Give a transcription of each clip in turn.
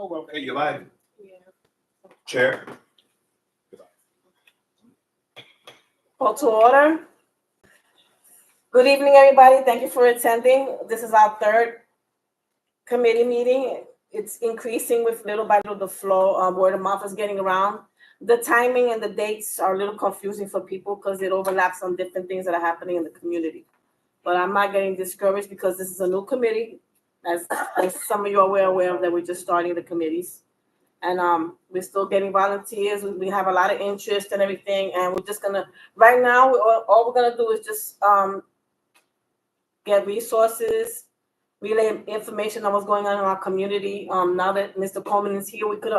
Okay, you're live. Yeah. Chair. Call to order. Good evening, everybody. Thank you for attending. This is our third committee meeting. It's increasing with little by little the flow. Word of mouth is getting around. The timing and the dates are a little confusing for people because it overlaps on different things that are happening in the community. But I'm not getting discouraged because this is a new committee. As some of you are aware of that we're just starting the committees. And we're still getting volunteers. We have a lot of interest and everything. And we're just gonna, right now, all we're gonna do is just get resources, relay information on what's going on in our community. Now that Mr. Coleman is here, we could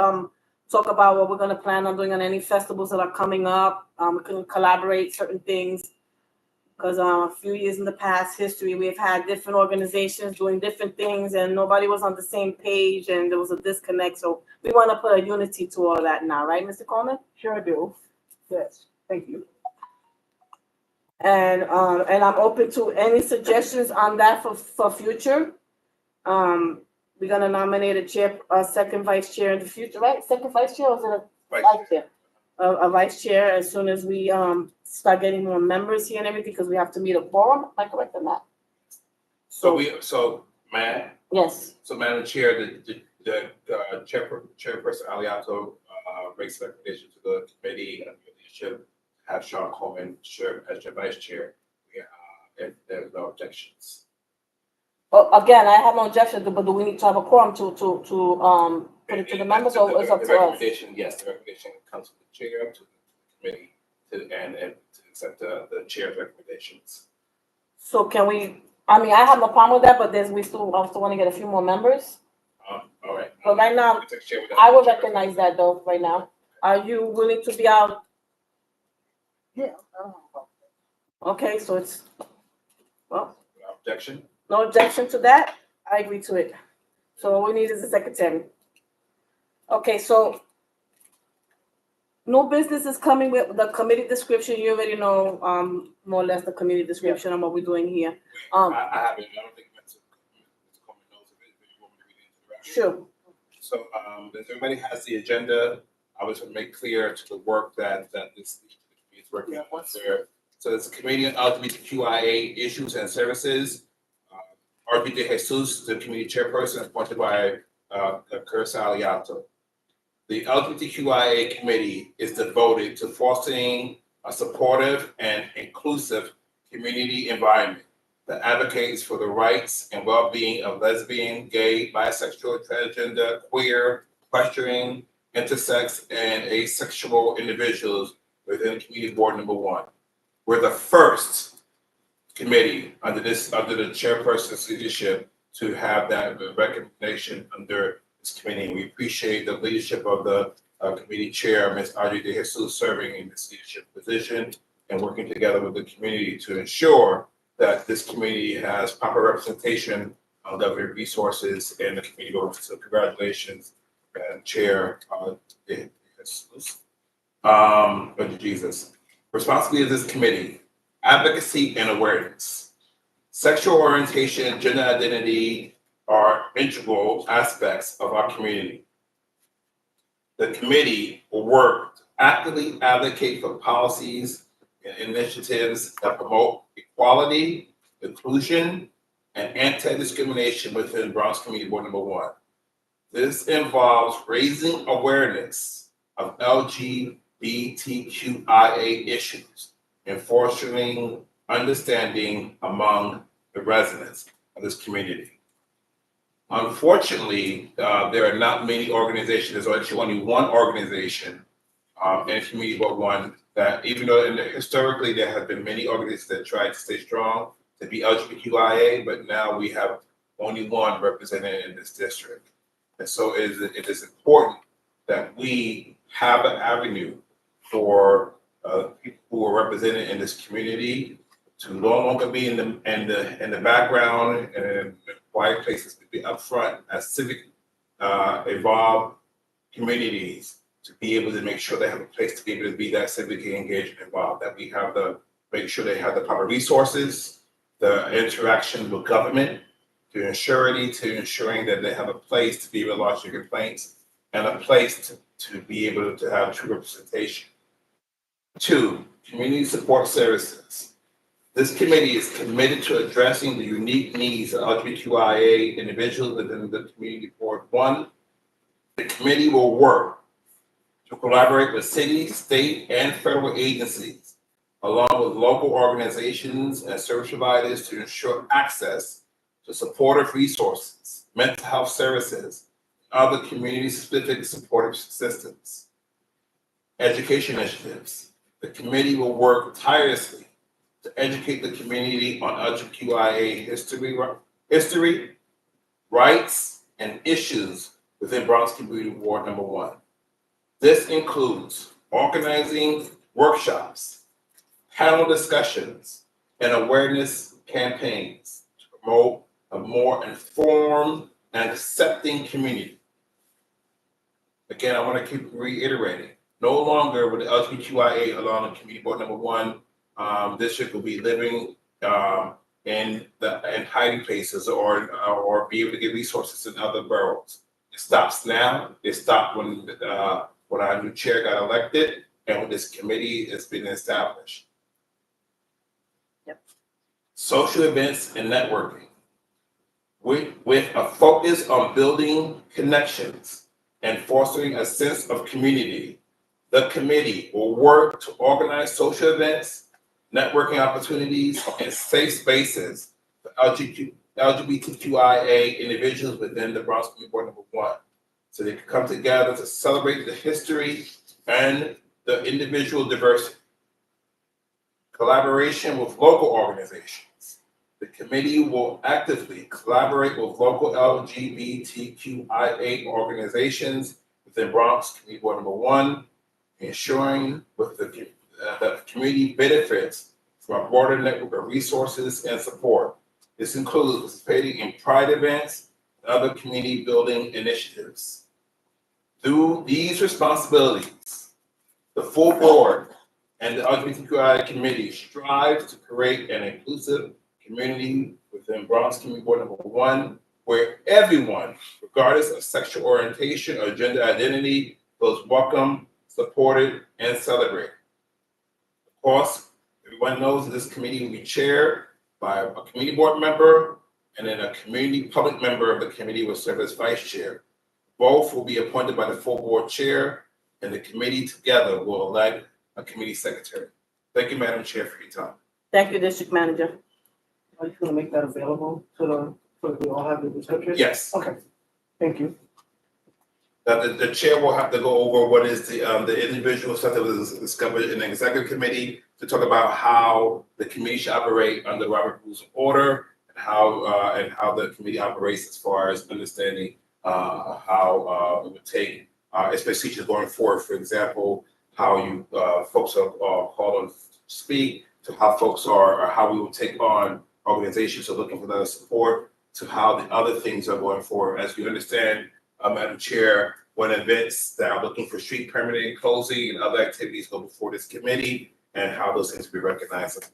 talk about what we're gonna plan on doing on any festivals that are coming up. We can collaborate certain things. Because a few years in the past history, we've had different organizations doing different things and nobody was on the same page and there was a disconnect. So we want to put a unity to all that now, right, Mr. Coleman? Sure do. Yes, thank you. And I'm open to any suggestions on that for future. We're gonna nominate a second vice chair in the future, right? Second vice chair, or is it a vice chair? A vice chair as soon as we start getting more members here and everything, because we have to meet a quorum. Am I correct on that? So Matt, Yes. so Madam Chair, the chairperson Aliato makes a recommendation to the committee and leadership, have Sean Coleman serve as your vice chair. If there's no objections. Well, again, I have no objection, but do we need to have a quorum to put it to the members, or it's up The to us? recommendation, yes, the recommendation comes from the chair to the committee and to accept the chair's recommendations. So can we, I mean, I have no problem with that, but we still also want to get a few more members. All right. But right now, We take chair without I would chair. recognize that though, right now. Are you willing to be out? Yeah. I don't have a problem. Okay, so it's, well, Without objection. no objection to that. I agree to it. So all we need is a secretary. Okay, so no business is coming with the committee description. You already know, more or less the committee description on what we're doing here. I haven't, I don't think Mr. Coleman knows of it, but you want me to read it into the record? Sure. So, if everybody has the agenda, I was gonna make clear to the work that this is working on there. So it's a committee on L.G.B.T.Q.I.A. issues and services. RB De Jesus, the committee chairperson, appointed by Curtis Aliato. The L.G.B.T.Q.I.A. committee is devoted to fostering a supportive and inclusive community environment that advocates for the rights and well-being of lesbian, gay, bisexual, transgender, queer, equestrian, intersex, and asexual individuals within Community Board Number 1. We're the first committee under the chairperson's leadership to have that recommendation under this committee. We appreciate the leadership of the committee chair, Ms. Audrey De Jesus, serving in this leadership position and working together with the community to ensure that this committee has proper representation of the resources in the committee. So congratulations, Chair De Jesus. Jesus. Responsibility of this committee: advocacy and awareness. Sexual orientation and gender identity are integral aspects of our community. The committee will work to actively advocate for policies and initiatives that promote equality, inclusion, and anti-discrimination within Bronx Community Board Number 1. This involves raising awareness of L.G.B.T.Q.I.A. issues and fostering understanding among the residents of this community. Unfortunately, there are not many organizations. There's actually only one organization in Community Board 1 that, even though historically there have been many organizations that tried to stay strong to be L.G.B.T.Q.I.A., but now we have only one represented in this district. And so it is important that we have an avenue for people who are represented in this community to no longer be in the background and in the quiet places, to be upfront as civic involved communities, to be able to make sure they have a place to be able to be that civically engaged and involved, that we have make sure they have the proper resources, the interaction with government, to ensuring that they have a place to be able to lodge their complaints and a place to be able to have true representation. 2, community support services. This committee is committed to addressing the unique needs of LGBTQIA individuals within the community board. 1, the committee will work to collaborate with city, state, and federal agencies, along with local organizations and service providers to ensure access to supportive resources, mental health services, and other community-specific supportive systems. Education initiatives. The committee will work tirelessly to educate the community on LGBTQIA history, rights, and issues within Bronx Community Board Number 1. This includes organizing workshops, panel discussions, and awareness campaigns to promote a more informed and accepting community. Again, I want to keep reiterating, no longer will the LGBTQIA along the Community Board Number 1 district will be living in hiding places or be able to get resources in other boroughs. It stops now. It stopped when our new chair got elected and when this committee has been established. Yep. Social events and networking. With a focus on building connections and fostering a sense of community, the committee will work to organize social events, networking opportunities, and safe spaces for LGBTQIA individuals within the Bronx Community Board Number 1, so they can come together to celebrate the history and the individual diversity. Collaboration with local organizations. The committee will actively collaborate with local LGBTQIA organizations within Bronx Community Board Number 1, ensuring that the community benefits from a broader network of resources and support. This includes participating in pride events and other community building initiatives. Through these responsibilities, the full board and the LGBTQIA committee strives to create an inclusive community within Bronx Community Board Number 1, where everyone, regardless of sexual orientation or gender identity, feels welcome, supported, and celebrated. Of course, everyone knows that this committee will be chaired by a community board member, and then a community public member of the committee will serve as vice chair. Both will be appointed by the full board chair, and the committee together will elect a committee secretary. Thank you, Madam Chair, for your time. Thank you, District Manager. Are you gonna make that available so we all have the description? Yes. Okay, thank you. The chair will have to go over what is the individual stuff that was discovered in the executive committee to talk about how the committee should operate under Robert Rules of Order and how the committee operates as far as understanding how it would take its procedures going forward. For example, how you folks are called on to speak, to how folks are, or how we will take on organizations who are looking for that support, to how the other things are going forward. As you understand, Madam Chair, when events that are looking for street permitting, closing, and other activities go before this committee, and how those things will be recognized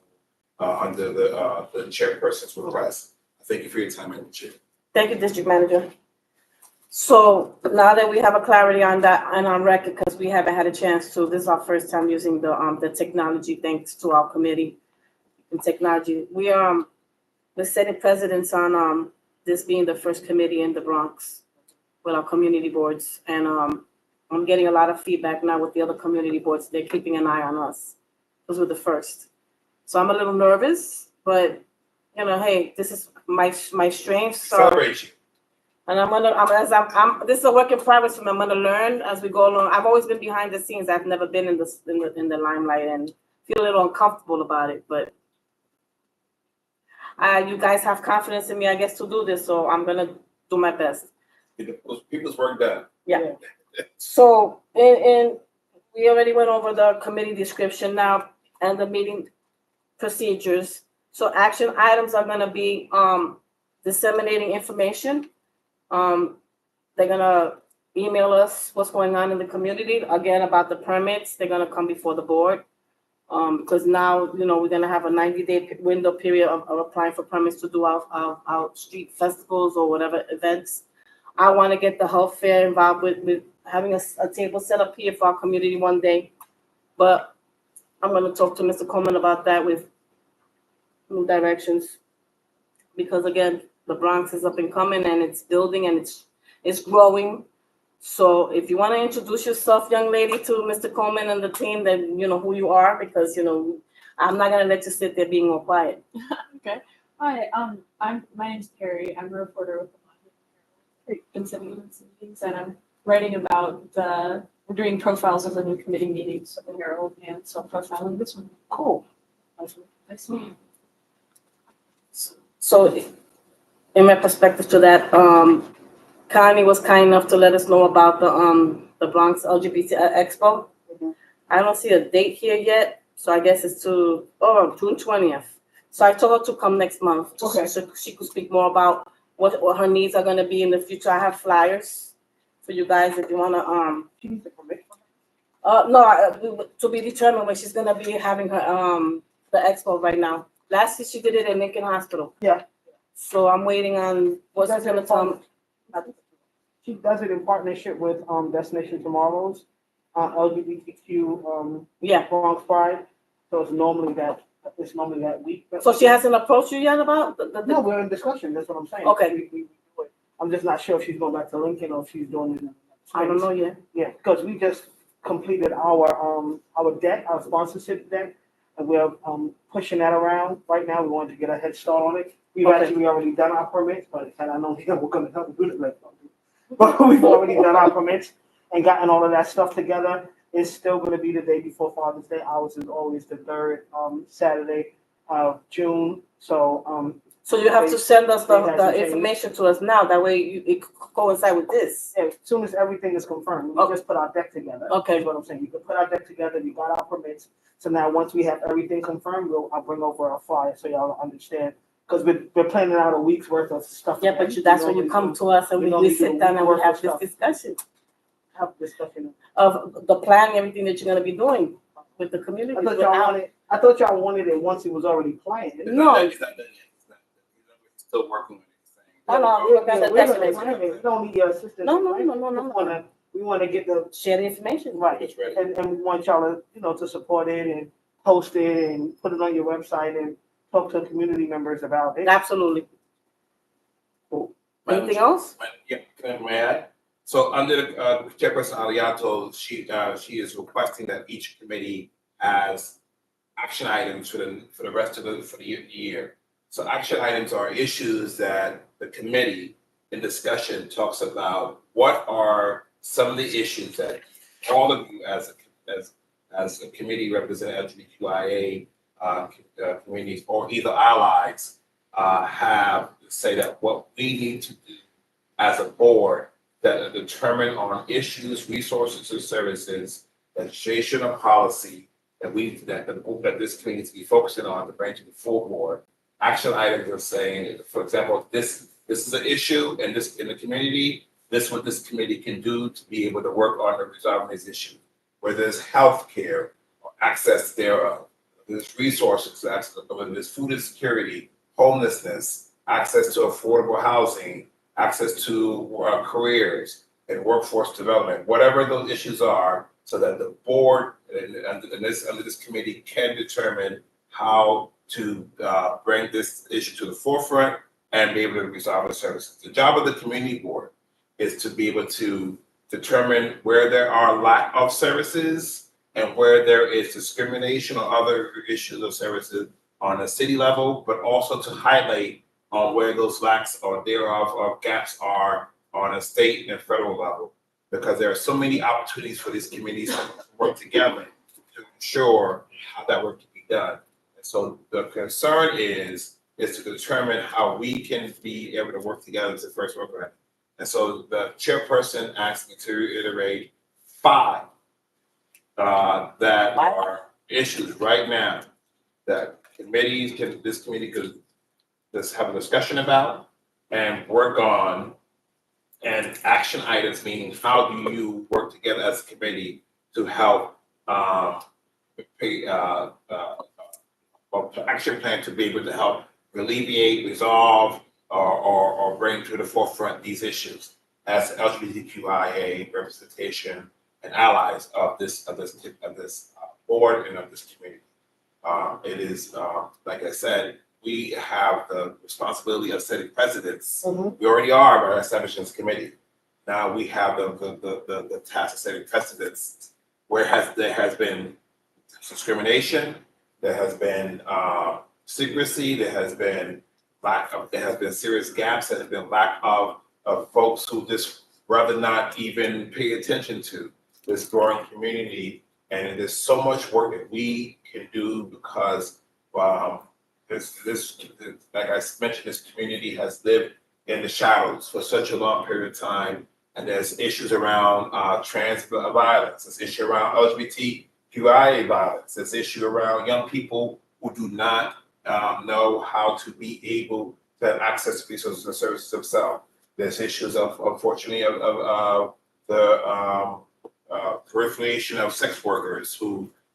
under the chairperson's request. Thank you for your time, Madam Chair. Thank you, District Manager. So now that we have a clarity on that and on record, because we haven't had a chance to, this is our first time using the technology, thanks to our committee and technology. We're setting precedents on this being the first committee in the Bronx with our community boards. And I'm getting a lot of feedback now with the other community boards. They're keeping an eye on us because we're the first. So I'm a little nervous, but hey, this is my strength. So Celebrate you. and this is a work in progress for me. I'm gonna learn as we go along. I've always been behind the scenes. I've never been in the limelight and feel a little uncomfortable about it. But you guys have confidence in me, I guess, to do this. So I'm gonna do my best. People's work done. Yeah. So and we already went over the committee description now and the meeting procedures. So action items are gonna be disseminating information. They're gonna email us what's going on in the community, again, about the permits. They're gonna come before the board. Because now, we're gonna have a 90-day window period of applying for permits to do our street festivals or whatever events. I want to get the health fair involved with having a table set up here for our community one day. But I'm gonna talk to Mr. Coleman about that with new directions. Because again, the Bronx is up and coming and it's building and it's growing. So if you want to introduce yourself, young lady, to Mr. Coleman and the team, then you know who you are, because I'm not gonna let you sit there being all quiet. Okay. Hi, my name's Carrie. I'm a reporter with the Herald. Been sitting in some meetings, and I'm writing about we're doing profiles of the new committee meetings of the Herald, and so profiling this one. Cool. Nice to meet you. So in my perspective to that, Connie was kind enough to let us know about the Bronx LGBT Expo. Mhm. I don't see a date here yet, so I guess it's June 20th. So I told her to come next month. Okay. So she could speak more about what her needs are gonna be in the future. I have flyers for you guys if you wanna, She needs a permit. no, to be determined when she's gonna be having her, the expo right now. Last year she did it in Lincoln Hospital. Yeah. So I'm waiting on what's That's gonna it. come. She does it in partnership with Destination Tomorrow's LGBTQ Yeah. Bronx Pride. So it's normally that week. So she hasn't approached you yet about No, we're in discussion. That's what I'm saying. Okay. We do it. I'm just not sure if she's going back to Lincoln or if she's doing it. I don't know yet. Yeah, because we just completed our deck, our sponsorship deck, and we're pushing that around right now. We wanted to get a head start on it. We've Okay. actually already done our permits, but I know we're going to help do the rest of it. But we've already done our permits and gotten all of that stuff together. It's still going to be the day before Father's Day. Ours is always the third Saturday of June. So So you have to send us It the hasn't changed. information to us now. That way it coincide with this. as soon as everything is confirmed, we Okay. just put our deck together. Okay. That's what I'm saying. We can put our deck together. We got our permits. So now once we have everything confirmed, I'll bring over a flyer so y'all understand. Because we're planning out a week's worth of stuff. Yeah, but that's when you come to us and we we normally do sit down and we weekly have this work discussion Have discussion. of the plan, everything that you're gonna be doing with the community. I thought y'all wanted it once it was already planned. No. It's not done yet. It's not done. He's still working on it. He's saying- Oh, no, Yeah, that's we're definitely- gonna plan it. We don't need your assistance. No. We wanna get the, Share the information. right, It's ready. and we want y'all to support it and post it and put it on your website and talk to community members about it. Absolutely. Madam Anything Chair, else? may I? So under Chairperson Aliato, she is requesting that each committee has action items for the rest of the year. So action items are issues that the committee in discussion talks about. What are some of the issues that all of you as a committee representing LGBTQIA communities or either allies have to say that what we need to do as a board that determine on issues, resources, and services, legislation or policy that this committee needs to be focusing on to bring to the full board. Action items are saying, for example, this is an issue in the community. This is what this committee can do to be able to work on resolving this issue. Whether it's healthcare or access thereof, there's resources, whether there's food insecurity, homelessness, access to affordable housing, access to careers and workforce development, whatever those issues are, so that the board under this committee can determine how to bring this issue to the forefront and be able to resolve the services. The job of the community board is to be able to determine where there are lack of services and where there is discrimination or other issues of services on a city level, but also to highlight on where those lacks or thereof or gaps are on a state and federal level. Because there are so many opportunities for these communities to work together to ensure how that work can be done. And so the concern is to determine how we can be able to work together as a first work on it. And so the chairperson asked me to reiterate 5 that are issues right now that this committee could just have a discussion about and work on, and action items, meaning how do you work together as a committee to help action plan to be able to help alleviate, resolve, or bring to the forefront these issues as LGBTQIA representation and allies of this board and of this community. It is, like I said, we have the responsibility of setting precedents. We already are by establishing this committee. Now we have the task of setting precedents where there has been discrimination, there has been secrecy, there has been serious gaps, there has been lack of folks who just rather not even pay attention to this growing community. And there's so much work that we can do because this, like I mentioned, this community has lived in the shadows for such a long period of time. And there's issues around trans violence, there's issue around L.G.B.T.Q.I.A violence, there's issue around young people who do not know how to be able to have access to resources and services themselves. There's issues unfortunately, of the proliferation of sex workers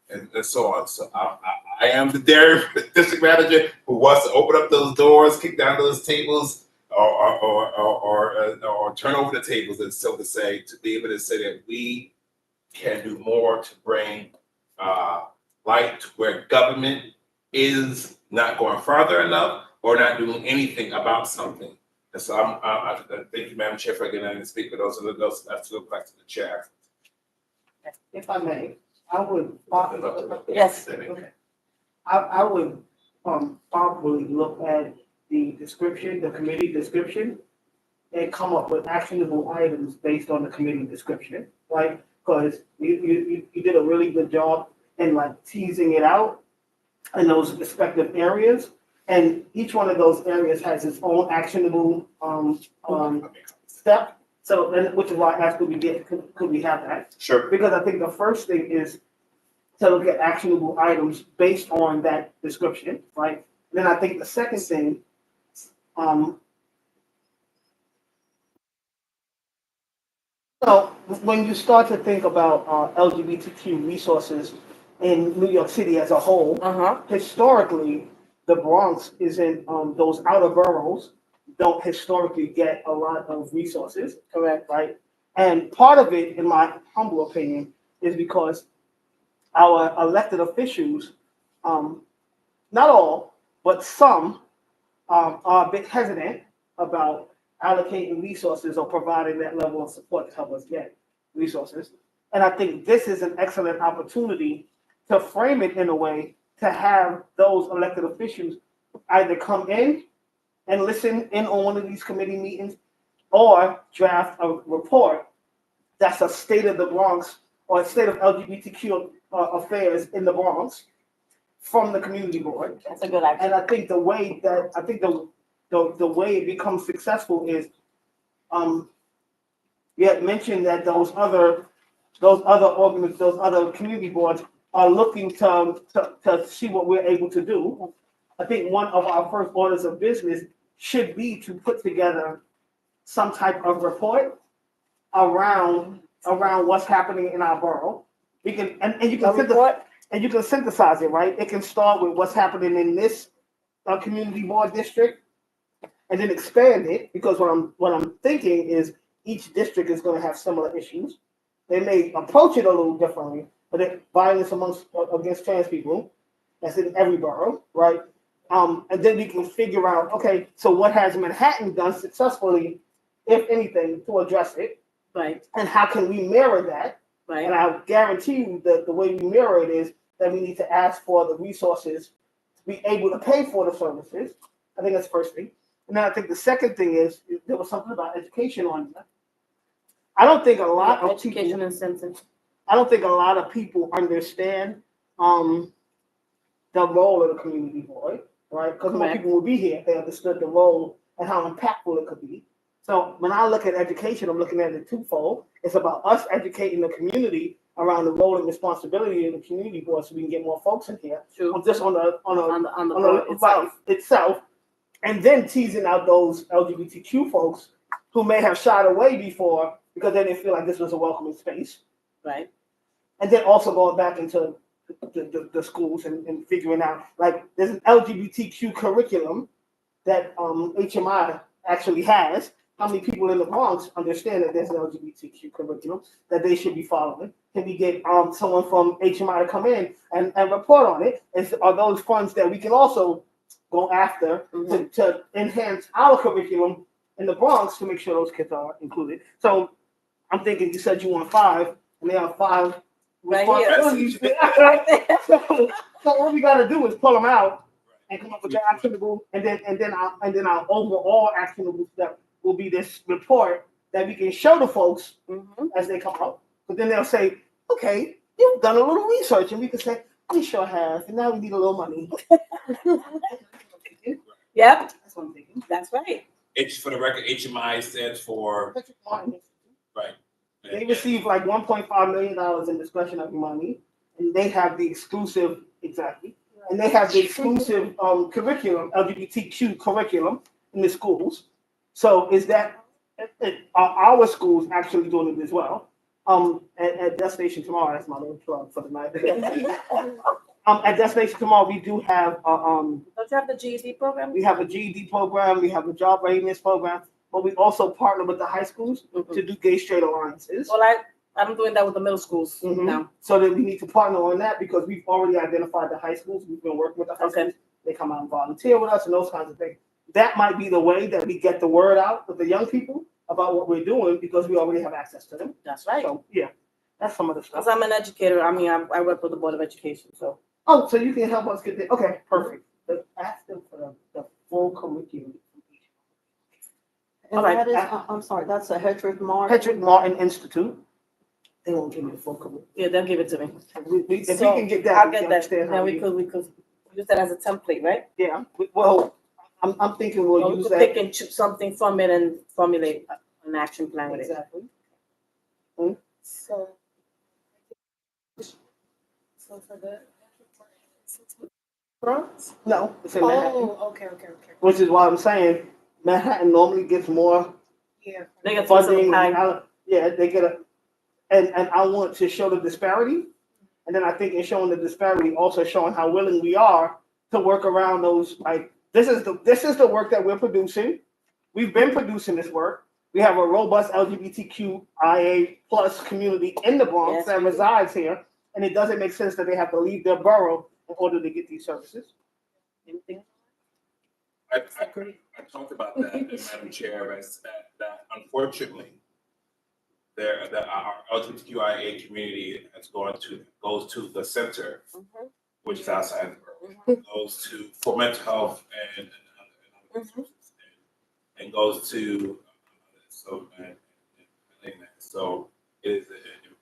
and so on. So I am the dairy district manager who wants to open up those doors, kick down those tables, or turn over the tables, and so to say, to be able to say that we can do more to bring light to where government is not going farther enough or not doing anything about something. And so I thank you, Madam Chair, for getting in and speak with those. That's to go back to the chair. If I may, I would. Yes. Okay. I would probably look at the description, the committee description, and come up with actionable items based on the committee description, right? Because you did a really good job in like teasing it out in those respective areas, and each one of those areas has its own actionable step. So, which is why I asked, could we have that? Sure. Because I think the first thing is to look at actionable items based on that description, right? Then I think the second thing, so when you start to think about LGBTQ resources in New York City as a whole, historically, the Bronx is in those outer boroughs don't historically get a lot of resources, correct, right? And part of it, in my humble opinion, is because our elected officials, not all, but some, are a bit hesitant about allocating resources or providing that level of support to help us get resources. And I think this is an excellent opportunity to frame it in a way to have those elected officials either come in and listen in on one of these committee meetings or draft a report that's a state of the Bronx or a state of LGBTQ affairs in the Bronx from the community board. That's a good idea. And I think the way the way it becomes successful is, you had mentioned that those other community boards are looking to see what we're able to do. I think one of our first orders of business should be to put together some type of report around what's happening in our borough. You can synthesize it, right? It can start with what's happening in this community board district, and then expand it, because what I'm thinking is each district is going to have similar issues. They may approach it a little differently, but violence against trans people, that's in every borough, right? And then we can figure out, okay, so what has Manhattan done successfully, if anything, to address it? Right. And how can we mirror that? Right. And I guarantee you that the way we mirror it is that we need to ask for the resources to be able to pay for the services. I think that's the first thing. And then I think the second thing is there was something about education on that. I don't think a lot of Education people, incentive. I don't think a lot of people understand the role of the community board, right? Because more Correct. people would be here if they understood the role and how impactful it could be. So when I look at education, I'm looking at it twofold. It's about us educating the community around the role and responsibility of the community board, so we can get more folks in here. True. Just on the board itself, and then teasing out those LGBTQ folks who may have shied away before because they didn't feel like this was a welcoming space. Right. And then also going back into the schools and figuring out, like, there's an LGBTQ curriculum that HMI actually has. How many people in the Bronx understand that there's an LGBTQ curriculum that they should be following? Can we get someone from HMI to come in and report on it? Are those funds that we can also go after to enhance our curriculum in the Bronx to make sure those kids are included? So I'm thinking, you said you want 5, and there are 5 Right here. responsibilities. So all we gotta do is pull them out and come up with the actionable, and then our overall actionable step will be this report that we can show the folks as they come out. But then they'll say, okay, you've done a little research, and we can say, we sure have, and now we need a little money. Yep, That's what I'm thinking. that's right. H, for the record, HMI stands for, right. They receive like $1.5 million in discretionary money, and they have the exclusive, exactly, and they have the exclusive curriculum, LGBTQ curriculum in the schools. So is that, are our schools actually doing it as well? At Destination Tomorrow, that's my little plug for the night. At Destination Tomorrow, we do have, Don't you have the GED program? we have a GED program, we have a job readiness program, but we also partner with the high schools to do gay straight alliances. Well, I'm doing that with the middle schools now. So that we need to partner on that because we've already identified the high schools. We've been working with the high schools. They come out and volunteer with us and those kinds of things. That might be the way that we get the word out with the young people about what we're doing because we already have access to them. That's right. So yeah, that's some of the stuff. Because I'm an educator. I mean, I work with the Board of Education, so. Oh, so you can help us get there. Okay, perfect. But ask them for the full curriculum. And All right. that is, I'm sorry, that's a Hedrick Martin. Hedrick Martin Institute. They won't give me the full curriculum. Yeah, they'll give it to me. If we So, can get that, I'll we get can that. understand how Then we could use that as a template, right? Yeah, well, I'm thinking Or we'll we use could that. pick and choose something from it and formulate an action plan with it. Exactly. So. So for the. Bronx? No, it's in Manhattan, Okay. which is why I'm saying Manhattan normally gets more Yeah. They got funding. some time. Yeah, they get and I want to show the disparity. And then I think in showing the disparity, also showing how willing we are to work around those, like, this is the work that we're producing. We've been producing this work. We have a robust LGBTQ.I.A. plus community in the Bronx Yes, that we do. resides here. And it doesn't make sense that they have to leave their borough in order to get these services. Anything? I talked about that, Madam Chair, as that unfortunately, our LGBTQIA community goes to the center, which is outside the borough, goes to for mental health and other resources, and goes to so it is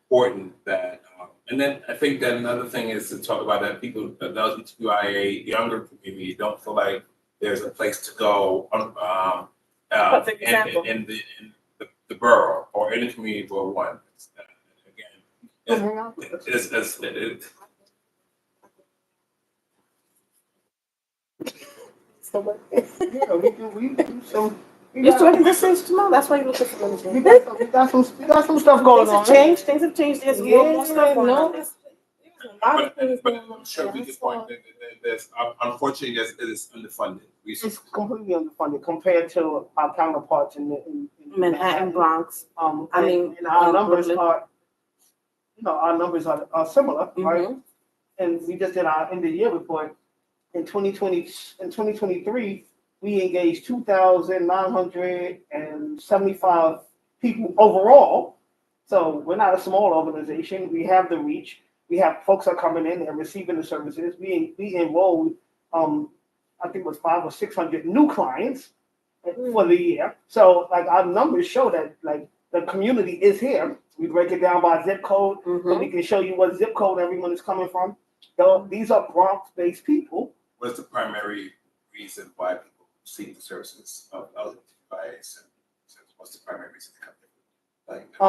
important that and then I think that another thing is to talk about that people, the LGBTQIA younger community, don't feel like there's a place to go Perfect example. in the borough or in the community for one. Again, it's Yeah, we do some. You're doing this things tomorrow. That's why you're looking for We money. got some stuff going on. Things have changed. There's more stuff going on. There's a lot of things going on. I'm sure we can point that there's unfortunately it is underfunded. It's completely underfunded compared to our counterparts in Manhattan, Bronx. I mean, and our numbers Brooklyn. are, our numbers are similar, right? And we just did our end of year report. In 2023, we engaged 2,975 people overall. So we're not a small organization. We have the reach. We have folks that are coming in and receiving the services. We enrolled, I think it was 500 or 600 new clients for the year. So like our numbers show that like the community is here. We break it down by zip code, so we can show you what zip code everyone is coming from. So these are Bronx-based people. What's the primary reason why people seek the services of LGBTQIA? What's the primary reason to come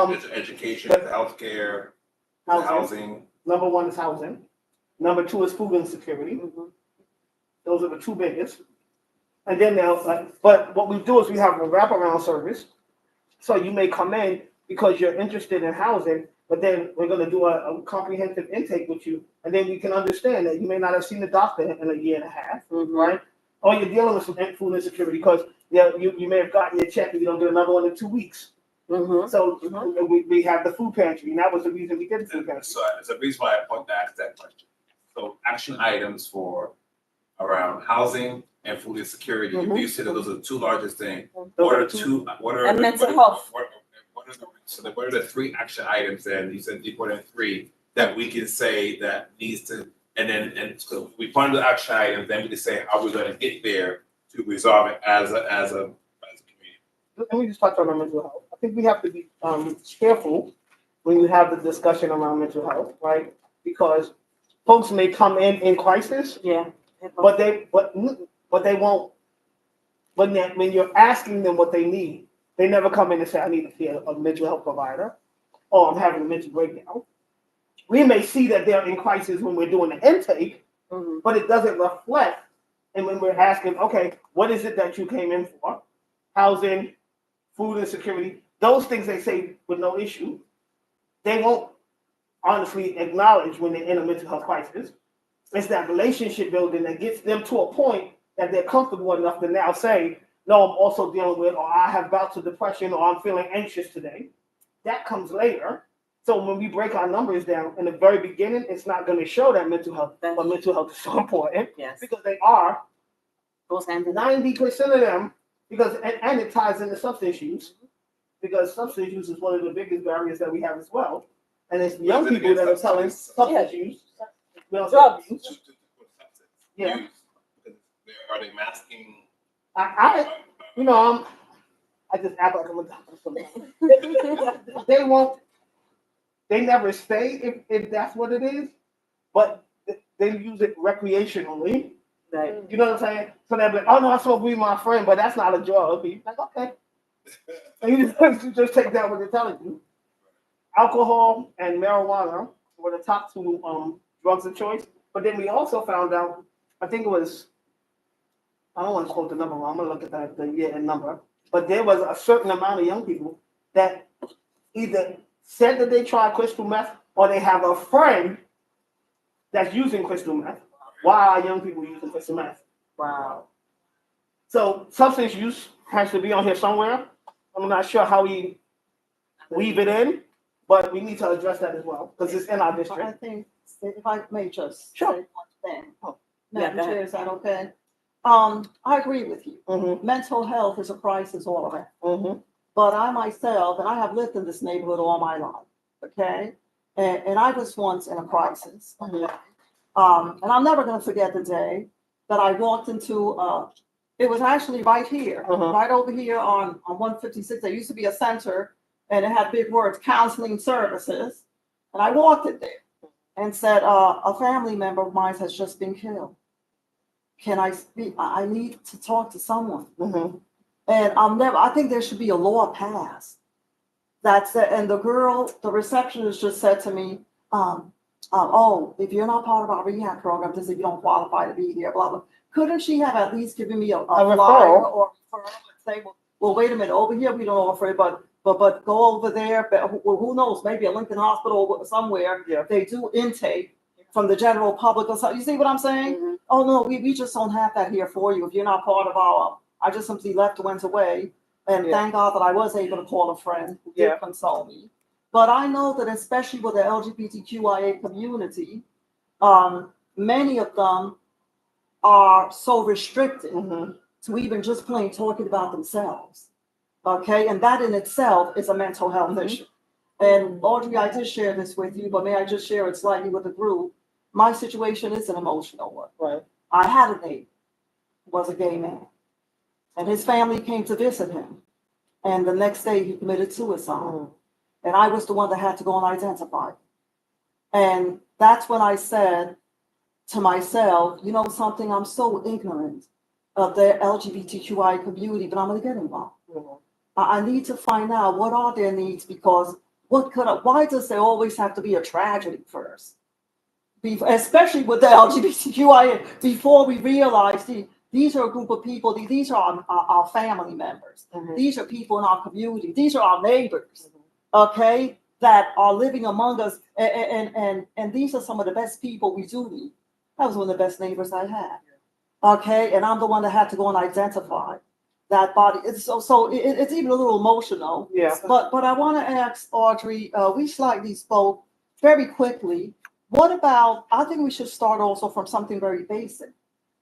in? Like education, healthcare, housing. Number one is housing. Number two is food insecurity. Those are the two biggest. And then but what we do is we have a wraparound service. So you may come in, because you're interested in housing, but then we're gonna do a comprehensive intake with you, and then we can understand that you may not have seen the doctor in a year and a half, right? Or you're dealing with some food insecurity because you may have gotten your check and you don't get another one in 2 weeks. So we have the food pantry, and that was the reason we did the food pantry. So it's a reason why I point to ask that question. So action items for around housing and food insecurity, you said that those are the two largest things. What are And mental health. What are the three action items then? You said you put in three that we can say that needs to, and so we point to the action items, then we can say how we're gonna get there to resolve it as a community. Let me just touch on the mental health. I think we have to be careful when you have the discussion around mental health, right? Because folks may come in crisis, Yeah. but they won't. When you're asking them what they need, they never come in and say, "I need to see a mental health provider," or "I'm having a mental breakdown." We may see that they're in crisis when we're doing the intake, but it doesn't reflect. And when we're asking, "Okay, what is it that you came in for?" Housing, food insecurity, those things they say with no issue, they won't honestly acknowledge when they're in a mental health crisis. It's that relationship building that gets them to a point that they're comfortable enough to now say, "No, I'm also dealing with, or I have bouts of depression, or I'm feeling anxious today." That comes later. So when we break our numbers down in the very beginning, it's not going to show that mental health, but mental health is so important Yes. because they are Goes hand in hand. 90% of them, because and it ties into substance use, because substance use is one of the biggest barriers that we have as well. And it's young people that are telling substance use, Drugs. use. Yeah. Are they masking? I just act like I'm a doctor sometimes. They won't. They never say if that's what it is, but they use it recreationally. Right. You know what I'm saying? So they'll be like, "Oh no, I'm supposed to be my friend, but that's not a drug." Be like, "Okay." And you just take that what they're telling you. Alcohol and marijuana were the top two drugs of choice. But then we also found out, I think it was, I don't want to quote the number wrong, I'm going to look at the year and number, but there was a certain amount of young people that either said that they tried crystal meth or they have a friend that's using crystal meth. Why are young people using crystal meth? Wow. So substance use has to be on here somewhere. I'm not sure how we weave it in, but we need to address that as well because it's in our I district. think, if I may just say Sure. one thing. Oh, Madam go ahead. Chair, is that okay? I agree with you. Mental health is a crisis all around. But I myself, and I have lived in this neighborhood all my life, okay? And I was once in a crisis. Okay? And I'm never gonna forget the day that I walked into, it was actually right here, right over here on 156. There used to be a center and it had big words, counseling services. And I walked in there and said, a family member of mine has just been killed. Can I speak? I need to talk to someone. And I think there should be a law passed. And the receptionist just said to me, "Oh, if you're not part of our rehab program, this is you don't qualify to be here, blah, blah." Couldn't she have at least given me a flyer referral. or referral and say, well, wait a minute, over here we don't offer it, but go over there, but who knows, maybe a Lincoln Hospital or somewhere, they do intake from the general public or something. You see what I'm saying? Oh, no, we just don't have that here for you. If you're not part of I just simply went away. And thank God that I was able to call a friend who did console me. But I know that especially with the L.G.B.T.Q.I.A community, many of them are so restricted to even just plain talking about themselves. Okay, and that in itself is a mental health issue. And Audrey, I did share this with you, but may I just share it slightly with the group? My situation is an emotional one. Right. I had a neighbor who was a gay man, and his family came to visit him. And the next day he committed suicide. And I was the one that had to go and identify. And that's when I said to myself, you know something, I'm so ignorant of the LGBTQI community, but I'm going to get involved. I need to find out what are their needs, because why does there always have to be a tragedy first? Especially with the LGBTQIA, before we realize these are a group of people, these are our family members. These are people in our community. These are our neighbors. okay, that are living among us. And these are some of the best people we do meet. That was one of the best neighbors I had. Okay, and I'm the one that had to go and identify that body. It's even a little emotional. Yeah. But I want to ask Audrey, we slightly spoke very quickly. What about, I think we should start also from something very basic.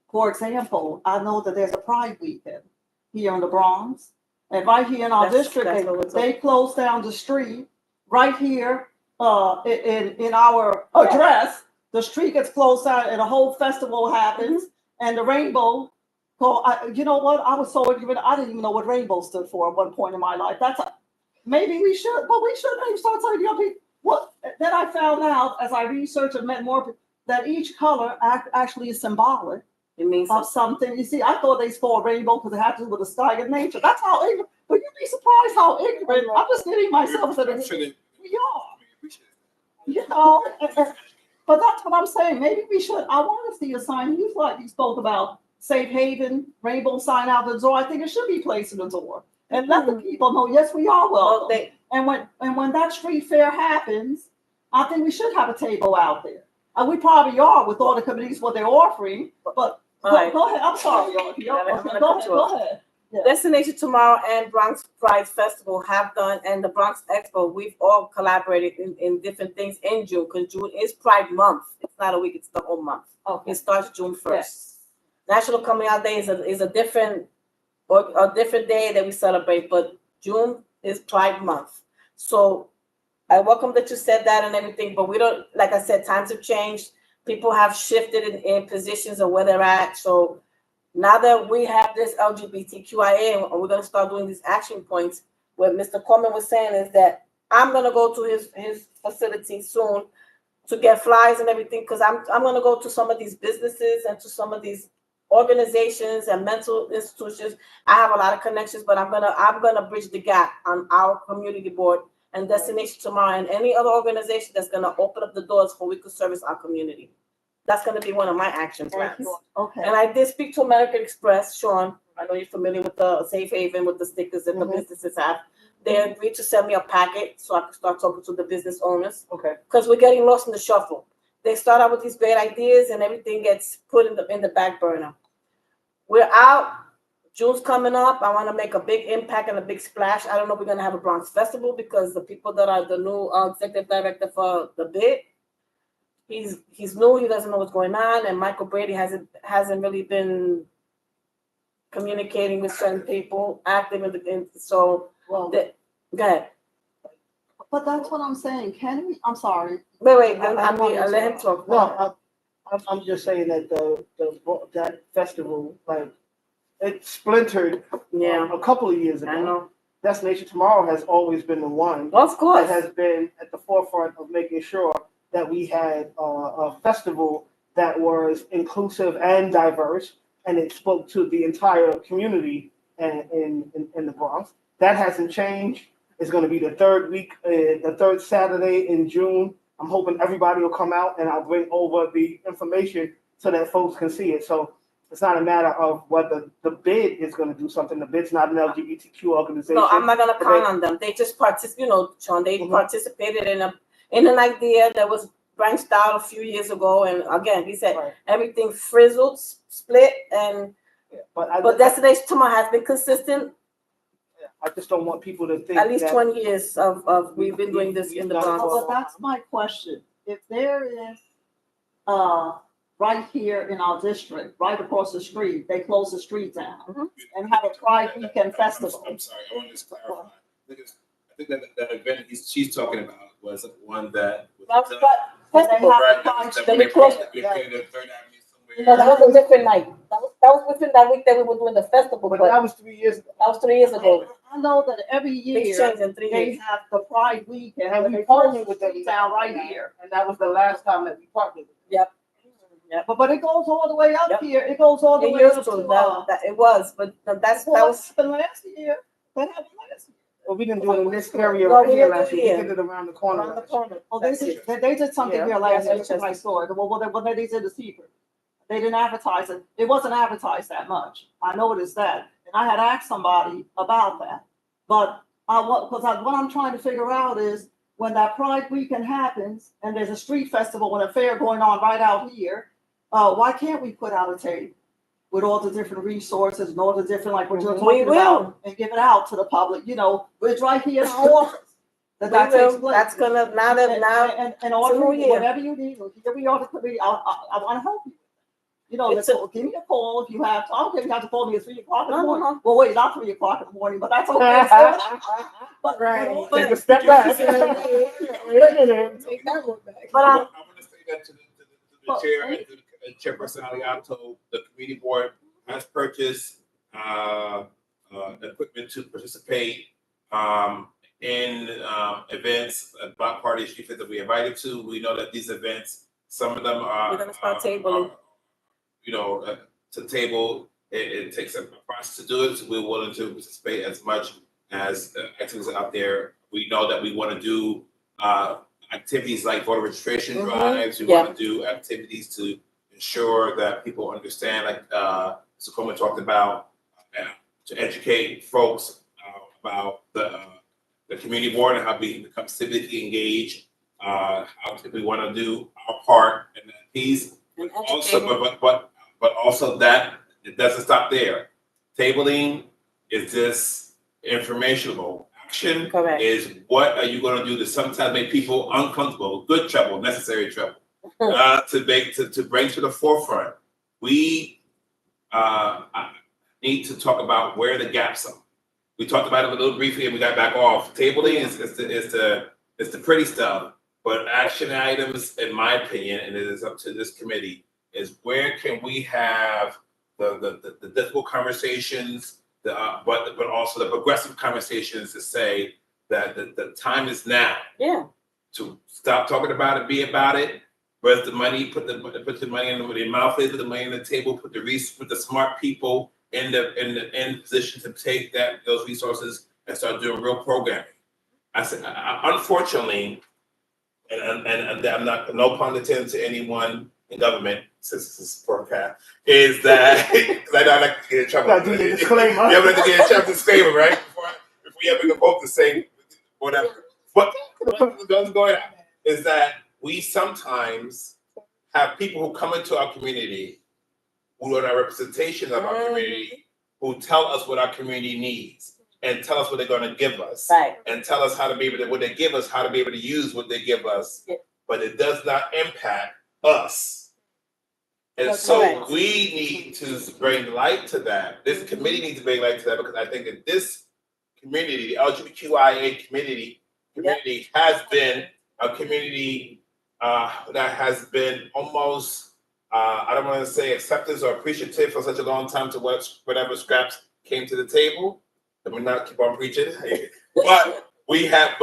For example, I know that there's a Pride weekend here in the Bronx. And right here in our That's district, what we're they close down the street right here in our address. The street gets closed down and a whole festival happens. And the rainbow, you know what? I was so ignorant. I didn't even know what rainbow stood for at one point in my life. Maybe we should, but we should maybe start telling young people. Well, then I found out as I researched and met more people that each color actually is symbolic It means of something. You see, I thought they saw a rainbow because it had to do with the sky and nature. That's how ignorant. But you'd be surprised how ignorant. I'm just getting myself to the. We are. You know, but that's what I'm saying. Maybe we should. I want to see a sign. You spoke about safe haven, rainbow sign out the door. I think it should be placed in the door and let the people know. Yes, we are welcome. And when that street fair happens, I think we should have a table out there. And we probably are with all the committees what they're offering. But go ahead. I'm sorry, Audrey. Go ahead. Yeah. Destination Tomorrow and Bronx Pride Festival have done, and the Bronx Expo, we've all collaborated in different things in June, because June is Pride Month. It's not a week, it's the whole month. Okay. It starts June 1st. Yes. National Coming Out Day is a different day that we celebrate, but June is Pride Month. So I welcome that you said that and everything, but we don't, like I said, times have changed. People have shifted in positions of where they're at. So now that we have this L.G.B.T.Q.I.A. and we're going to start doing these action points, what Mr. Coleman was saying is that I'm going to go to his facility soon to get flyers and everything, because I'm going to go to some of these businesses and to some of these organizations and mental institutions. I have a lot of connections, but I'm gonna bridge the gap on our community board and Destination Tomorrow and any other organization that's gonna open up the doors for we could service our community. That's gonna be one of my action plans. Okay. And I did speak to American Express, Sean. I know you're familiar with the Safe Haven with the stickers that the businesses have. They agreed to send me a packet so I could start talking to the business owners. Okay. Because we're getting lost in the shuffle. They start out with these great ideas and everything gets put in the back burner. We're out. June's coming up. I want to make a big impact and a big splash. I don't know if we're going to have a Bronx Festival because the people that are the new executive director for the bid, he's new. He doesn't know what's going on, and Michael Brady hasn't really been communicating with certain people, active so. Well, Go ahead. but that's what I'm saying. Can we? I'm sorry. Wait. I'll let him talk. No, I'm just saying that that festival, like, it splintered a couple of years ago. I know. Destination Tomorrow has always been the one Of course. that has been at the forefront of making sure that we had a festival that was inclusive and diverse, and it spoke to the entire community in the Bronx. That hasn't changed. It's going to be the third Saturday in June. I'm hoping everybody will come out, and I'll bring over the information so that folks can see it. So it's not a matter of whether the bid is going to do something. The bid's not an LGBTQ organization. No, I'm not going to count on them. They just Sean, they participated in an idea that was branched out a few years ago. And again, he said everything frizzled, split, and but Destination Tomorrow has been consistent. I just don't want people to think at least 20 years of we've been doing this in the Bronx. But that's my question. If there is right here in our district, right across the street, they close the street down and have a Pride Weekend festival. I'm sorry, I want to just clarify. I think that event she's talking about was one that was done. No, that was a different night. That was within that week that we were doing the festival. But that was 3 years ago. That was 3 years ago. I know that every year they have the Pride Weekend and we partnered with them down right here. And that was the last time that we partnered with them. Yep. But it goes all the way up here. It goes all the way up to it was, but that was happened last year. That happened last year. Well, we didn't do it in this area No, right we here didn't last do it year. We here. did it around the corner. around the corner. Oh, they did something here last year in my store. Well, they did the secret. They didn't advertise it. It wasn't advertised that much. I noticed that. And I had asked somebody about that. But What I'm trying to figure out is when that Pride weekend happens and there's a street festival and a fair going on right out here, why can't we put out a table with all the different resources and all the different, like what you're We talking will. about, and give it out to the public? You know, it's right here in our office that We takes will. place. That's gonna, now that, now, And it's a new Audrey, year. whatever you need, here we are, I want to help you. You know, It's give me a call if you have to. I don't care if you have to call me at 3 o'clock in the No, no, morning. no. Well, wait, not 3 o'clock in the morning, but that's okay. But, Right. Take a step back. Take that one back. But I want to say that to the Well, chair and to the chairperson Aliato, the committee board has purchased equipment to participate in events, block parties, events that we invited to. We know that these events, some of them are. We're gonna start tabling. To table, it takes a process to do it. So we're willing to participate as much as activities out there. We know that we want to do activities like voter registration Mhm. drives. We want to do activities to ensure that people understand, like Mr. Coleman talked about, to educate folks about the community board and how we become civically engaged. How we want to do our part in that piece. And Also, educating. but also that it doesn't stop there. Tabling is just informational. Action Correct. is what are you going to do to sometimes make people uncomfortable? Good trouble, necessary trouble. To bring to the forefront. We need to talk about where the gaps are. We talked about it a little briefly and we got back off. Tabling is the pretty stuff, but action items, in my opinion, and it is up to this committee, is where can we have the difficult conversations, but also the progressive conversations to say that the time is now. Yeah. To stop talking about it, be about it. Where's the money? Put the money in where the mouth is, put the money on the table, put the smart people in position to take those resources and start doing real programming. I said, unfortunately, and I'm not, no pun intended to anyone in government, since this is forecast, is that, because I don't like to get in trouble. Gotta do your disclaimer. You have to get in trouble, disclaimer, right? If we ever go both the same, whatever. But what's going on is that we sometimes have people who come into our community who are a representation of our community, who tell us what our community needs and tell us what they're going to give us. Right. And tell us how to be able to, what they give us, how to be able to use what they give us. Yeah. But it does not impact us. And That's so correct. we need to bring light to that. This committee needs to bring light to that because I think that this community, the L.G.B.T.Q.I.A. community has been a community that has been almost, I don't want to say acceptance or appreciative for such a long time to whatever scraps came to the table. Let me not keep on preaching. But we have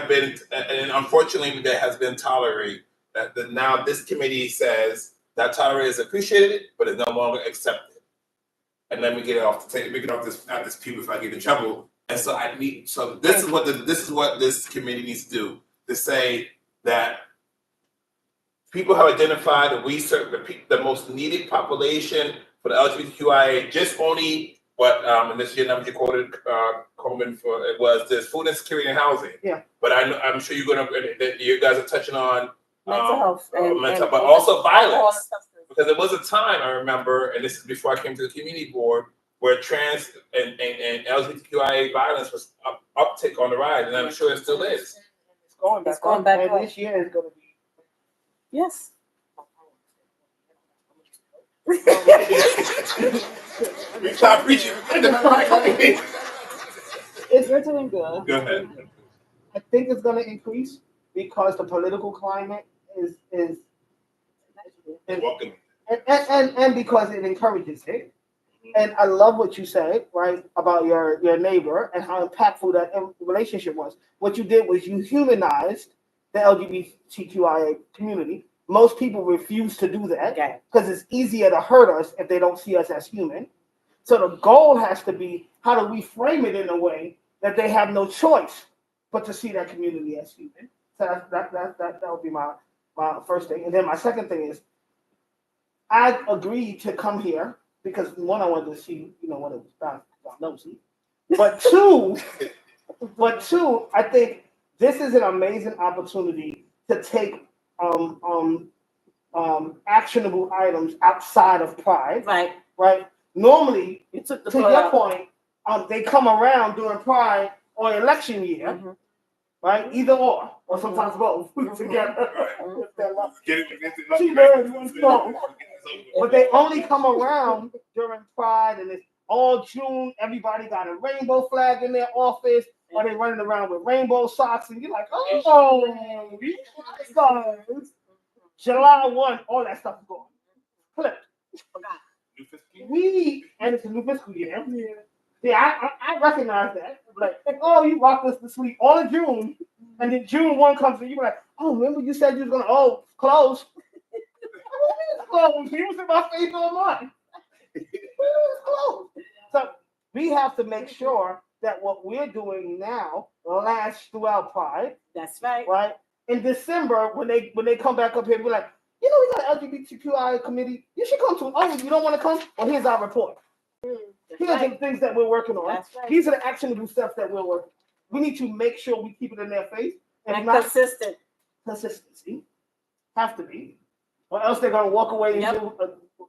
been, and unfortunately that has been tolerated. That now this committee says that tolerate is appreciated, but is no longer accepted. And let me get it off the table. We get off this pew if I get in trouble. And so this is what this committee needs to do, to say that people have identified that we serve the most needed population for the LGBTQIA, just only what, and this year number you quoted Coleman for, it was this food insecurity and housing. Yeah. But I'm sure you guys are touching on Mental health. but also violence. alcohol and substance. Because there was a time I remember, and this is before I came to the community board, where trans and LGBTQIA violence was uptick on the rise, and I'm sure it still is. It's going back. It's going back and up. this year is going to be. Yes. Stop preaching. You're doing good. Go ahead. I think it's going to increase because the political climate is Welcome. and because it encourages it. And I love what you said, right, about your neighbor and how impactful that relationship was. What you did was you humanized the LGBTQIA community. Most people refuse to do that because it's easier to hurt us if they don't see us as human. So the goal has to be, how do we frame it in a way that they have no choice but to see that community as human? So that would be my first thing. And then my second thing is, I agreed to come here because one, I wanted to see, what it was about, nosy. But two, But two, I think this is an amazing opportunity to take actionable items outside of Pride, Right, right? Normally, you took the to thought your out. point, they come around during Pride or election year, Mhm. right? Either or sometimes both together. Mhm. If they're lucky. Get it. She knows what's wrong. But they only come around during Pride, and it's all June. Everybody got a rainbow flag in their office, or they running around with rainbow socks, and you're like, oh, you guys. July 1, all that stuff is gone. Flip. And it's a new fiscal year. Yeah, I recognize that. Like, oh, you rocked us to sleep all of June, and then June 1 comes and you're like, oh, remember you said you was gonna close. Close. You was in my face all month. Close. So we have to make sure that what we're doing now lasts throughout Pride, That's right. right? In December, when they come back up here, we're like, you know, we got an L.G.B.T.Q.I.A committee. You should come to. Oh, you don't want to come? Well, here's our report. Here's the things that we're working on. That's right. These are the actionable steps that we're working. We need to make sure we keep it in their face. And not consistent. consistency. Have to be. Or else they're gonna walk away. Yep.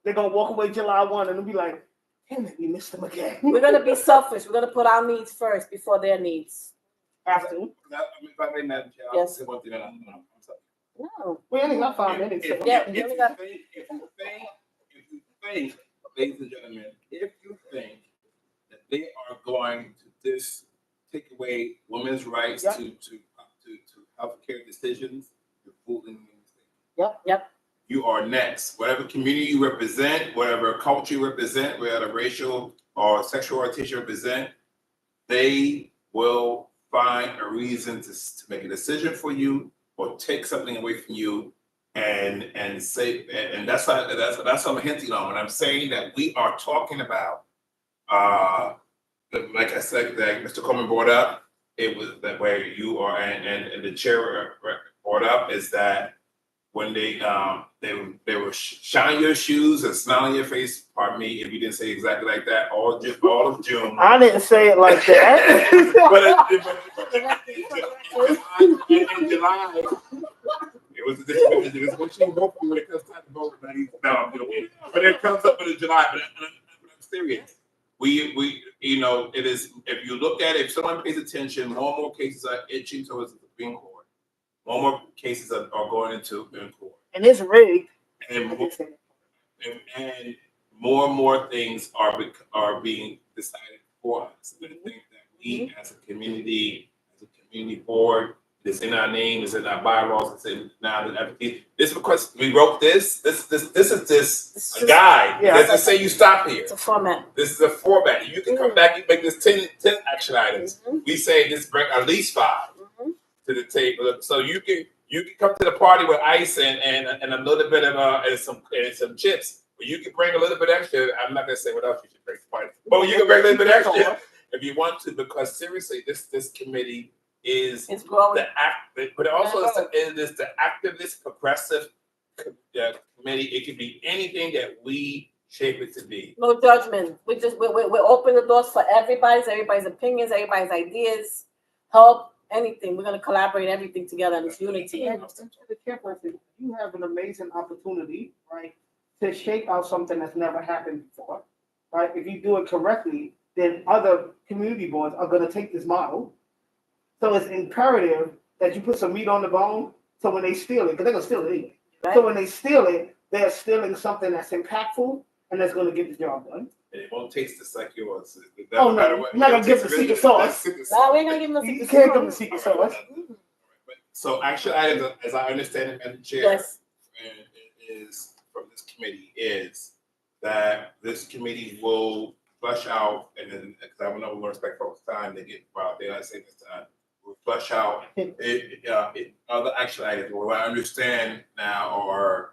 They're gonna walk away July 1 and they'll be like, damn it, we missed them again. We're gonna be selfish. We're gonna put our needs first before their needs. Have to. If I may, Madam Chair, I'll Yes. say one thing, and I'm sorry. No. We only got 5 minutes. If Yeah, you you only got- think, ladies and gentlemen, if you think that they are going to just take away women's rights Yep. to healthcare decisions, you're fooling me. Yep. You are next. Whatever community you represent, whatever culture you represent, whatever racial or sexual orientation you represent, they will find a reason to make a decision for you or take something away from you and say, and that's what I'm hinting on when I'm saying that we are talking about like I said, that Mr. Coleman brought up, it was that where you are and the chair brought up is that when they were shining your shoes and smiling your face. Pardon me if you didn't say exactly like that. All of June. I didn't say it like that. In July, it was when she voted when it comes time to vote. No, I'm joking. But it comes up in July. But I'm serious. We you know it is. If you look at it, if someone pays attention, more and more cases are itching towards the Supreme Court. More cases are going into court. And it's rigged. And more things are being decided for us. And I think that we as a community board, it's in our name, it's in our bylaws, it's in now that everything. This is because we wrote this. This is a guide. Yeah. It doesn't say you stop here. It's a format. This is a format. You can come back and make this 10 action items. We say this bring at least 5 to the table. So you can come to the party with ice and a little bit of and some chips. But you can bring a little bit extra. I'm not gonna say what else you should bring to the party. But you can bring a little bit extra if you want to, because seriously, this committee is It's growing. but also it is the activist progressive committee. It can be anything that we shape it to be. No judgment. We open the doors for everybody's opinions, everybody's ideas, help, anything. We're gonna collaborate everything together in this unity. You have an amazing opportunity, right, to shape out something that's never happened before, right? If you do it correctly, then other community boards are going to take this model. So it's imperative that you put some meat on the bone. So when they steal it, because they're going to steal it anyway. Right. So when they steal it, they're stealing something that's impactful and that's going to get the job done. And it won't taste just like yours. Oh, no, you're not going to give the secret sauce. No, we're gonna give them the You secret can't give them the sauce. secret sauce. So action items, as I understand it, Madam Chair, Yes. and it is from this committee is that this committee will flush out, and then because I know we want to respect folks' time, they get well, they like to say this time, we'll flush out other action items. What I understand now are,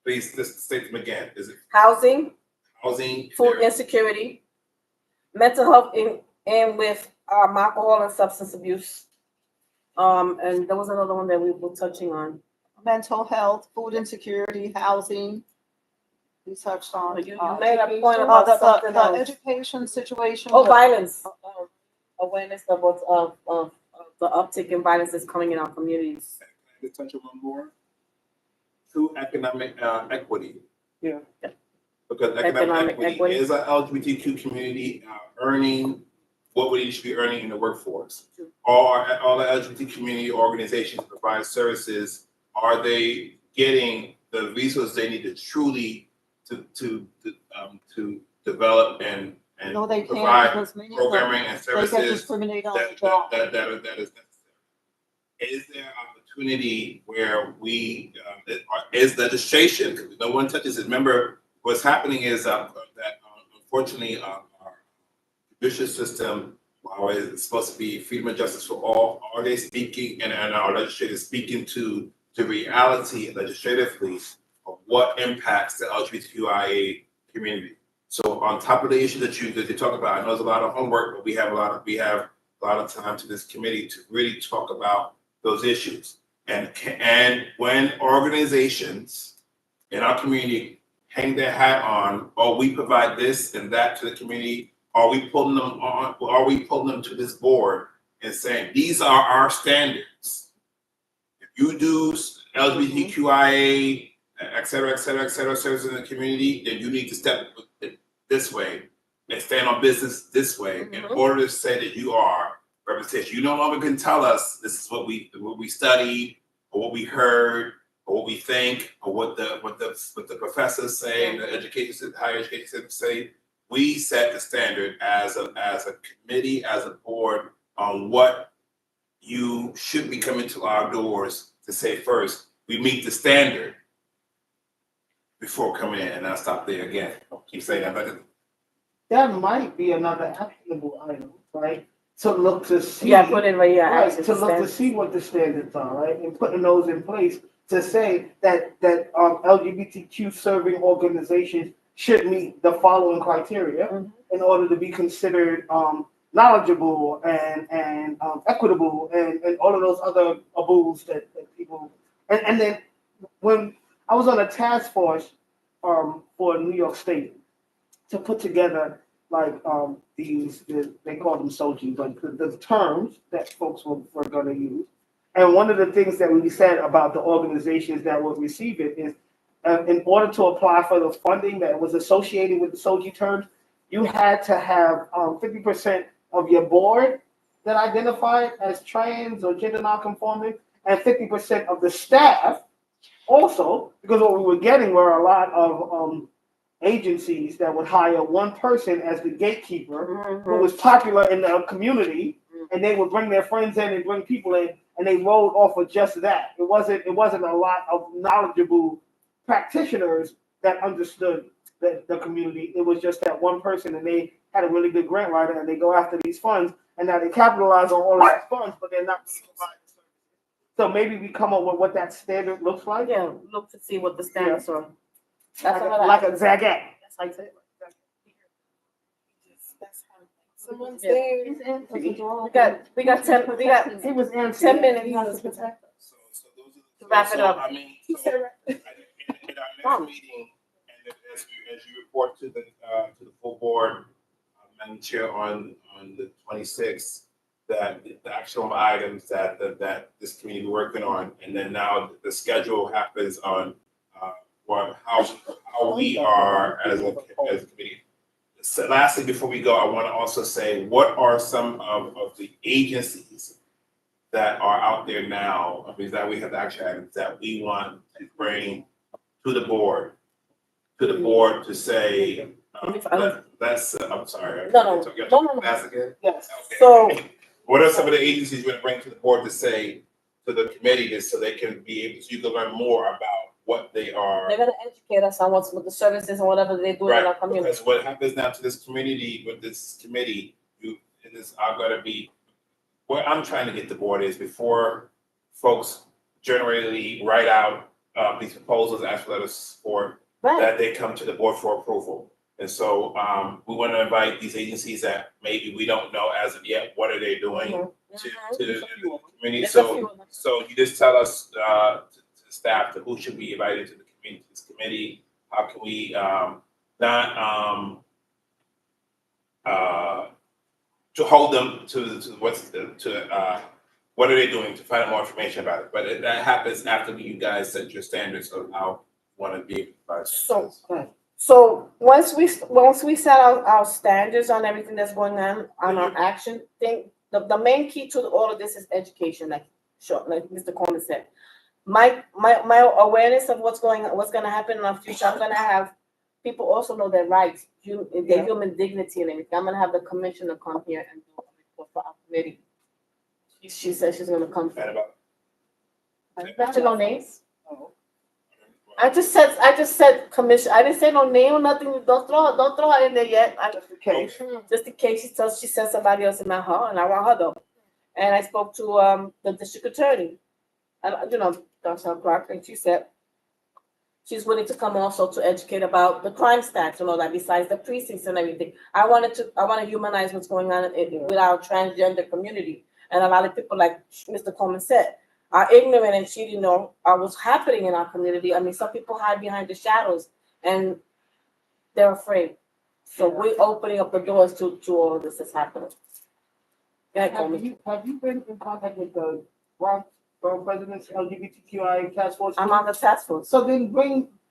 please just state them again. Is it Housing, housing? food insecurity, mental health and with alcohol and substance abuse. And there was another one that we were touching on. Mental health, food insecurity, housing. We touched on. You made a point about something the else. education situation. Oh, violence. awareness of what's of the uptick in violence that's coming in our communities. Can I just touch on one more? To economic equity. Yeah. Because economic equity is an LGBTQ community earning what we should be earning in the workforce. All the LGBT community organizations provide services. Are they getting the resources they need to truly to develop and No, they can't provide because many of them, programming and they get services discriminated on the that job. that is necessary? Is there opportunity where we is legislation, because no one touches it? Remember, what's happening is that unfortunately our judicial system, while it's supposed to be freedom and justice for all, are they speaking and our legislators speaking to the reality legislatively of what impacts the LGBTQIA community? So on top of the issue that you talk about, I know there's a lot of homework, but we have a lot of time to this committee to really talk about those issues. And when organizations in our community hang their hat on, oh, we provide this and that to the community, are we pulling them to this board and saying, these are our standards? If you do LGBTQIA, et cetera, services in the community, then you need to step this way and stand on business this way in order to say that you are representation. You no longer can tell us this is what we studied or what we heard or what we think or what the professors say and the higher education say. We set the standard as a committee, as a board, on what you should be coming to our doors to say first. We meet the standard before coming in, and I'll stop there again. I'll keep saying that, but That might be another actionable item, right? To look to see. Yeah, put in right here. Right, action to look to standards. see what the standards are, right, and putting those in place to say that LGBTQ serving organizations should meet the following criteria in order to be considered knowledgeable and equitable and all of those other abuses that people and then when I was on a task force for New York State to put together like they call them SOGI, but the terms that folks were going to use. And one of the things that we said about the organizations that would receive it is in order to apply for the funding that was associated with the SOGI terms, you had to have 50% of your board that identified as trans or gender nonconforming, and 50% of the staff also, because what we were getting were a lot of agencies that would hire one person as the gatekeeper who was popular in the community, and they would bring their friends in and bring people in, and they rolled off of just that. It wasn't a lot of knowledgeable practitioners that understood the community. It was just that one person, and they had a really good grant writer, and they go after these funds, and now they capitalize on all of these funds, but they're not providing services. So maybe we come up with what that standard looks like. Yeah, look to see what the standards are. That's like a Zagat. That's how you say it. Someone's Yeah. there. We got 10 He was in 10 minutes So those are to wrap it up. I mean, so in our next meeting, and as you report to the full board, Madam Chair, on the 26th, that the actual items that this committee is working on, and then now the schedule happens on how we are as a committee. So lastly, before we go, I want to also say, what are some of the agencies that are out there now, I mean, that we have action items that we want to bring to the board to say, that's, I'm sorry. No. That's again? Yes. Okay. So, What are some of the agencies you're gonna bring to the board to say to the committee, just so they can be able, so you can learn more about what they are? they're gonna educate us on what's with the services and whatever they do in our Right, community. because what happens now to this community, with this committee, are gonna be, what I'm trying to get the board is, before folks generally write out these proposals, ask for letters of support, Right, that they come to the board for approval. And so we want to invite these agencies that maybe we don't know as of yet, what are they doing to the community? There's a few of them. So you just tell us, to the staff, to who should be invited to this committee? How can we not to hold them to what are they doing to find out more information about it. But that happens after you guys set your standards of how you want to be able to provide services. So once we set our standards on everything that's going on our action thing, the main key to all of this is education, like Mr. Coleman said. My awareness of what's gonna happen in our future, I'm gonna have people also know their rights, their human dignity and everything. I'm gonna have the commissioner come here and do a report for our committee. She said she's gonna come. And about I mentioned no names. I just said commission. I didn't say no name or nothing. Don't throw her in there yet. Just in case she says somebody else in my heart, and I want her though. And I spoke to the district attorney, and Dr. Clark, and she said she's willing to come also to educate about the crime stats, that besides the precincts and everything. I want to humanize what's going on with our transgender community, and a lot of people, like Mr. Coleman said, are ignorant and she didn't know what's happening in our community. I mean, some people hide behind the shadows and they're afraid. So we're opening up the doors to all of this that's happening. Have you been in contact with the Bronx Borough President's L.G.B.T.Q.I.A task force? I'm on the task force. So then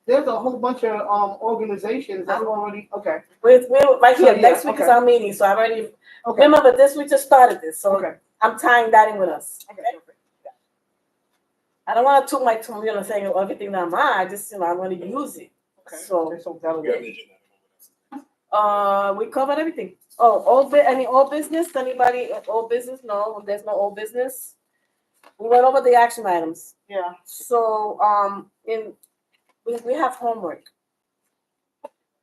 there's a whole bunch of organizations that already, okay. We're right here. So, Next week is okay. our meeting, so I've already, Okay. remember this, we just started this, so Okay. I'm tying that in with us. Okay. I don't want to toot my tongue, saying everything that I'm on. I just, I want to use it. Okay. So, that'll we have work. the agenda. we covered everything. Oh, old business? Anybody, old business? No, there's no old business. We went over the action items. Yeah. So, we have homework.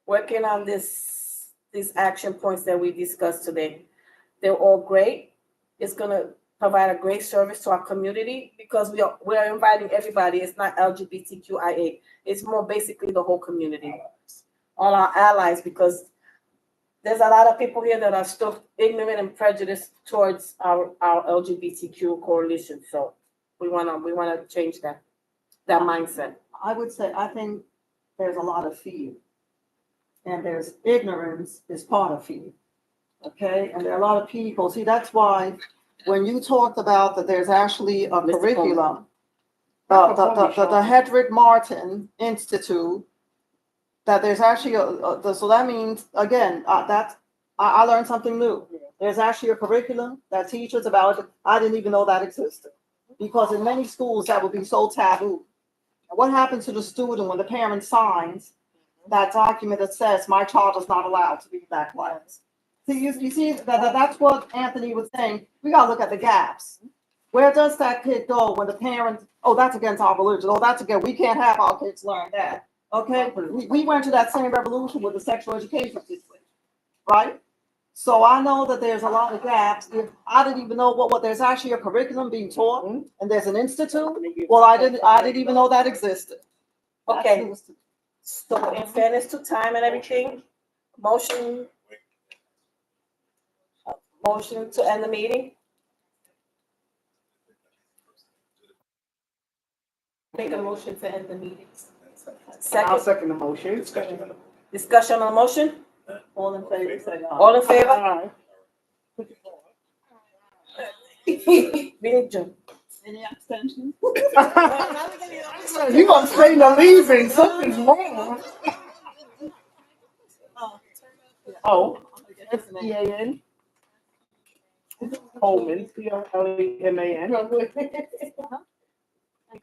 Working on these action points that we discussed today. They're all great. It's gonna provide a great service to our community because we're inviting everybody. It's not L.G.B.T.Q.I.A. It's more basically the whole community, all our allies, because there's a lot of people here that are still ignorant and prejudiced towards our LGBTQ coalition. So we wanna change that mindset. I would say, I think there's a lot of fear. And there's ignorance is part of fear. Okay, and there are a lot of people, see, that's why when you talked about that there's actually a Mr. curriculum, the Hedrick Martin Institute, that there's actually so that means, again, I learned something new. There's actually a curriculum that teaches about it. I didn't even know that existed. Because in many schools that would be so taboo. What happens to the student when the parent signs that document that says my child is not allowed to be in that class? See, you see that's what Anthony was saying. We gotta look at the gaps. Where does that kid go when the parent, that's against our religion, that's again, we can't have our kids learn that. Okay, we went to that same revolution with the sexual education situation, right? So I know that there's a lot of gaps. I didn't even know what there's actually a curriculum being taught, and there's an institute. Well, I didn't even know that existed. Okay. So in fairness to time and everything, motion to end the meeting. Make a motion to end the meeting. I'll Second, second the motion. discussion on the motion. All in favor, say aye. All in favor? Aye. Meeting adjourned. Any abstentions? You gonna say the leaving, something's wrong. Oh, S-E-A-N. Coleman, C-O-L-E-M-A-N. Can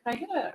I get a